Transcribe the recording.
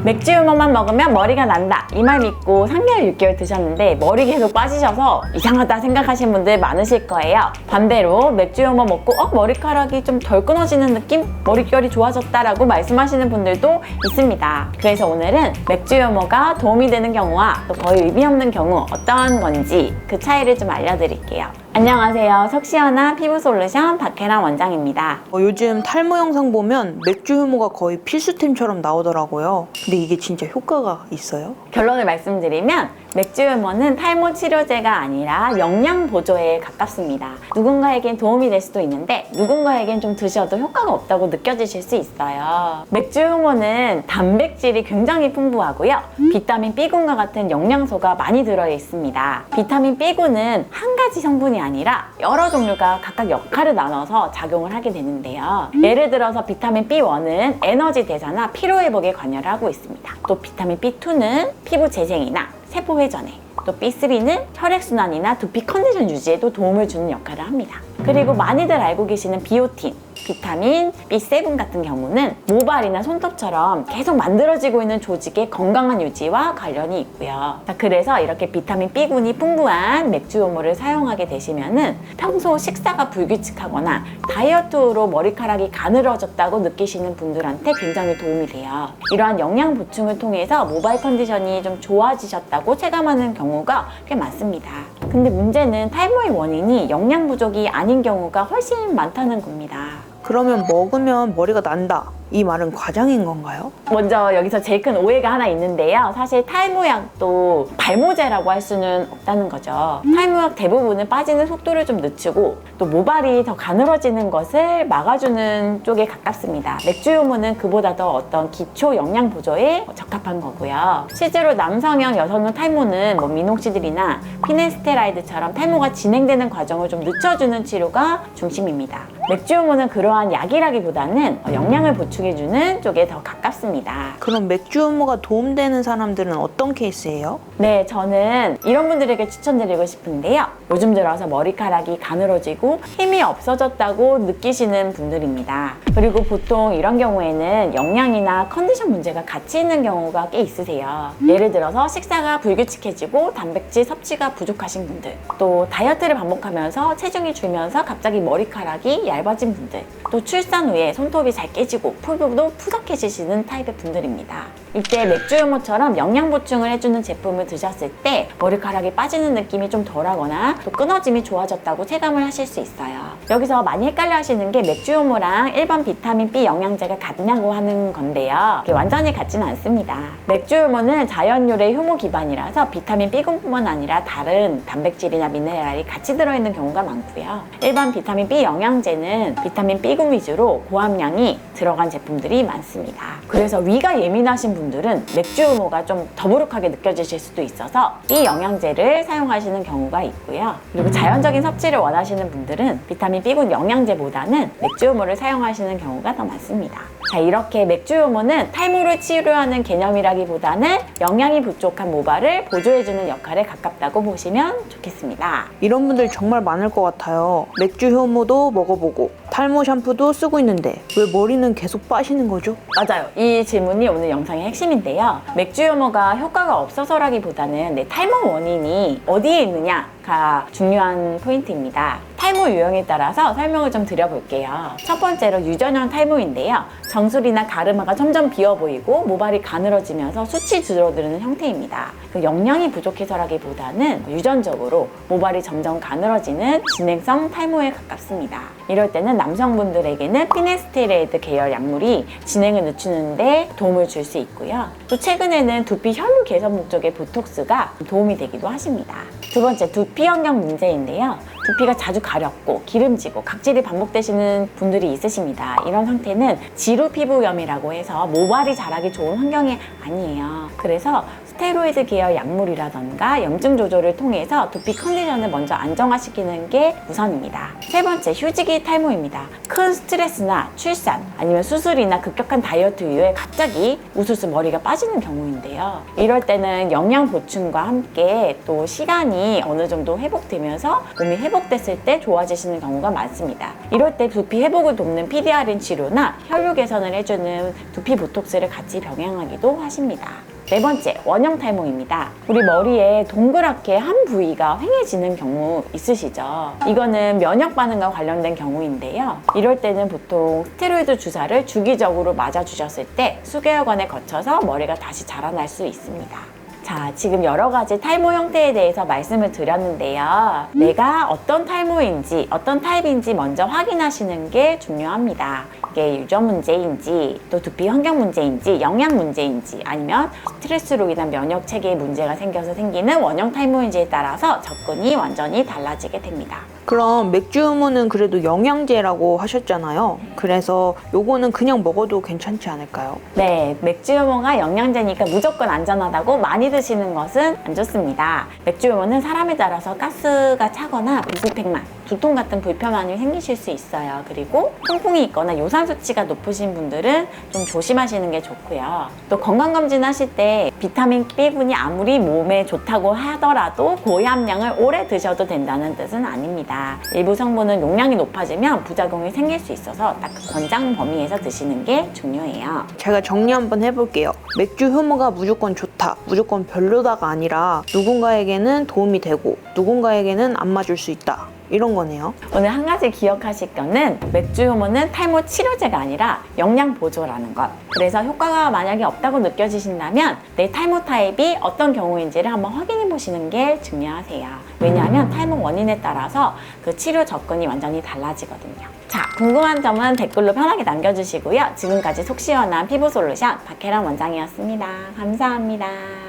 맥주 유머만 먹으면 머리가 난다, 이 말 믿고 3개월 6개월 드셨는데 머리 계속 빠지셔서 이상하다 생각하시는 분들 많으실 거예요. 반대로 맥주 유머 먹고 머리카락이 좀 덜 끊어지는 느낌? 머릿결이 좋아졌다라고 말씀하시는 분들도 있습니다. 그래서 오늘은 맥주 유머가 도움이 되는 경우와 또 거의 의미 없는 경우 어떤 건지 그 차이를 좀 알려드릴게요. 안녕하세요. 속 시원한 피부 솔루션 박혜란 원장입니다. 요즘 탈모 영상 보면 맥주 효모가 거의 필수템처럼 나오더라고요. 근데 이게 진짜 효과가 있어요? 결론을 말씀드리면 맥주 유머는 탈모 치료제가 아니라 영양 보조에 가깝습니다. 누군가에겐 도움이 될 수도 있는데 누군가에겐 좀 드셔도 효과가 없다고 느껴지실 수 있어요. 맥주 유머는 단백질이 굉장히 풍부하고요. 비타민 B군과 같은 영양소가 많이 들어 있습니다. 비타민 B군은 한 가지 성분이 아니라 여러 종류가 각각 역할을 나눠서 작용을 하게 되는데요. 예를 들어서 비타민 B1은 에너지 대사나 피로 회복에 관여를 하고 있습니다. 또 비타민 B2는 피부 재생이나 세포 회전에, 또 B3는 혈액순환이나 두피 컨디션 유지에도 도움을 주는 역할을 합니다. 그리고 많이들 알고 계시는 비오틴, 비타민 B7 같은 경우는 모발이나 손톱처럼 계속 만들어지고 있는 조직의 건강한 유지와 관련이 있고요. 그래서 이렇게 비타민 B군이 풍부한 맥주 요모를 사용하게 되시면은 평소 식사가 불규칙하거나 다이어트로 머리카락이 가늘어졌다고 느끼시는 분들한테 굉장히 도움이 돼요. 이러한 영양 보충을 통해서 모발 컨디션이 좀 좋아지셨다고 체감하는 경우가 꽤 많습니다. 근데 문제는 탈모의 원인이 영양 부족이 아닌 경우가 훨씬 많다는 겁니다. 그러면 먹으면 머리가 난다, 이 말은 과장인 건가요? 먼저 여기서 제일 큰 오해가 하나 있는데요. 사실 탈모약도 발모제라고 할 수는 없다는 거죠. 탈모약 대부분은 빠지는 속도를 좀 늦추고 또 모발이 더 가늘어지는 것을 막아주는 쪽에 가깝습니다. 맥주 효모는 그보다 더 어떤 기초 영양 보조에 적합한 거고요. 실제로 남성형, 여성형 탈모는 미녹시딜이나 피네스테라이드처럼 탈모가 진행되는 과정을 좀 늦춰주는 치료가 중심입니다. 맥주 효모는 그러한 약이라기보다는 영양을 보충해주는 쪽에 더 가깝습니다. 그럼 맥주 효모가 도움되는 사람들은 어떤 케이스예요? 네, 저는 이런 분들에게 추천드리고 싶은데요. 요즘 들어서 머리카락이 가늘어지고 힘이 없어졌다고 느끼시는 분들입니다. 그리고 보통 이런 경우에는 영양이나 컨디션 문제가 같이 있는 경우가 꽤 있으세요. 예를 들어서 식사가 불규칙해지고 단백질 섭취가 부족하신 분들, 또 다이어트를 반복하면서 체중이 줄면서 갑자기 머리카락이 얇아진 분들, 또 출산 후에 손톱이 잘 깨지고 피부도 푸석해지시는 타입의 분들입니다. 이때 맥주 효모처럼 영양 보충을 해주는 제품을 드셨을 때 머리카락이 빠지는 느낌이 좀 덜하거나 또 끊어짐이 좋아졌다고 체감을 하실 수 있어요. 여기서 많이 헷갈려 하시는 게 맥주 효모랑 일반 비타민 B 영양제가 같냐고 하는 건데요. 완전히 같지는 않습니다. 맥주 효모는 자연유래 효모 기반이라서 비타민 B군뿐만 아니라 다른 단백질이나 미네랄이 같이 들어있는 경우가 많고요. 일반 비타민 B 영양제는 비타민 B군 위주로 고함량이 들어간 제품들이 많습니다. 그래서 위가 예민하신 분들은 맥주 효모가 좀 더부룩하게 느껴지실 수도 있어서 B 영양제를 사용하시는 경우가 있고요. 그리고 자연적인 섭취를 원하시는 분들은 비타민 B군 영양제보다는 맥주 효모를 사용하시는 경우가 더 많습니다. 자, 이렇게 맥주 효모는 탈모를 치료하는 개념이라기보다는 영양이 부족한 모발을 보조해주는 역할에 가깝다고 보시면 좋겠습니다. 이런 분들 정말 많을 것 같아요. 맥주 효모도 먹어보고 탈모 샴푸도 쓰고 있는데 왜 머리는 계속 빠지는 거죠? 맞아요. 이 질문이 오늘 영상의 핵심인데요. 맥주 효모가 효과가 없어서라기보다는 내 탈모 원인이 어디에 있느냐가 중요한 포인트입니다. 탈모 유형에 따라서 설명을 좀 드려볼게요. 첫 번째로 유전형 탈모인데요. 정수리나 가르마가 점점 비어 보이고 모발이 가늘어지면서 숱이 줄어드는 형태입니다. 영양이 부족해서라기보다는 유전적으로 모발이 점점 가늘어지는 진행성 탈모에 가깝습니다. 이럴 때는 남성분들에게는 피네스테레이드 계열 약물이 진행을 늦추는데 도움을 줄 수 있고요. 또 최근에는 두피 혈류 개선 목적의 보톡스가 도움이 되기도 하십니다. 두 번째, 두피 환경 문제인데요. 두피가 자주 가렵고 기름지고 각질이 반복되시는 분들이 있으십니다. 이런 상태는 지루 피부염이라고 해서 모발이 자라기 좋은 환경이 아니에요. 그래서 스테로이드 계열 약물이라던가 염증 조절을 통해서 두피 컨디션을 먼저 안정화시키는 게 우선입니다. 세 번째, 휴지기 탈모입니다. 큰 스트레스나 출산 아니면 수술이나 급격한 다이어트 이후에 갑자기 우수수 머리가 빠지는 경우인데요. 이럴 때는 영양 보충과 함께 또 시간이 어느 정도 회복되면서 몸이 회복 회복됐을 때 좋아지시는 경우가 많습니다. 이럴 때 두피 회복을 돕는 PDRN 치료나 혈류 개선을 해주는 두피 보톡스를 같이 병행하기도 하십니다. 네 번째, 원형 탈모입니다. 우리 머리에 동그랗게 한 부위가 휑해지는 경우 있으시죠? 이거는 면역 반응과 관련된 경우인데요. 이럴 때는 보통 스테로이드 주사를 주기적으로 맞아주셨을 때 수개월간에 거쳐서 머리가 다시 자라날 수 있습니다. 자, 지금 여러 가지 탈모 형태에 대해서 말씀을 드렸는데요. 내가 어떤 탈모인지, 어떤 타입인지 먼저 확인하시는 게 중요합니다. 이게 유전 문제인지, 또 두피 환경 문제인지, 영양 문제인지, 아니면 스트레스로 인한 면역 체계에 문제가 생겨서 생기는 원형 탈모인지에 따라서 접근이 완전히 달라지게 됩니다. 그럼 맥주효모는 그래도 영양제라고 하셨잖아요. 그래서 요거는 그냥 먹어도 괜찮지 않을까요? 네, 맥주효모가 영양제니까 무조건 안전하다고 많이 드시는 것은 안 좋습니다. 맥주효모는 사람에 따라서 가스가 차거나 비스펙만, 두통 같은 불편함이 생기실 수 있어요. 그리고 통풍이 있거나 요산 수치가 높으신 분들은 좀 조심하시는 게 좋고요. 또 건강검진 하실 때 비타민 B군이 아무리 몸에 좋다고 하더라도 고함량을 오래 드셔도 된다는 뜻은 아닙니다. 일부 성분은 용량이 높아지면 부작용이 생길 수 있어서 딱 그 권장 범위에서 드시는 게 중요해요. 제가 정리 한번 해볼게요. 맥주효모가 무조건 좋다, 무조건 별로다가 아니라 누군가에게는 도움이 되고 누군가에게는 안 맞을 수 있다. 이런 거네요. 오늘 한 가지 기억하실 거는 맥주효모는 탈모 치료제가 아니라 영양 보조라는 것. 그래서 효과가 만약에 없다고 느껴지신다면 내 탈모 타입이 어떤 경우인지를 한번 확인해 보시는 게 중요하세요. 왜냐하면 탈모 원인에 따라서 그 치료 접근이 완전히 달라지거든요. 자, 궁금한 점은 댓글로 편하게 남겨주시고요. 지금까지 속 시원한 피부 솔루션 박혜란 원장이었습니다. 감사합니다.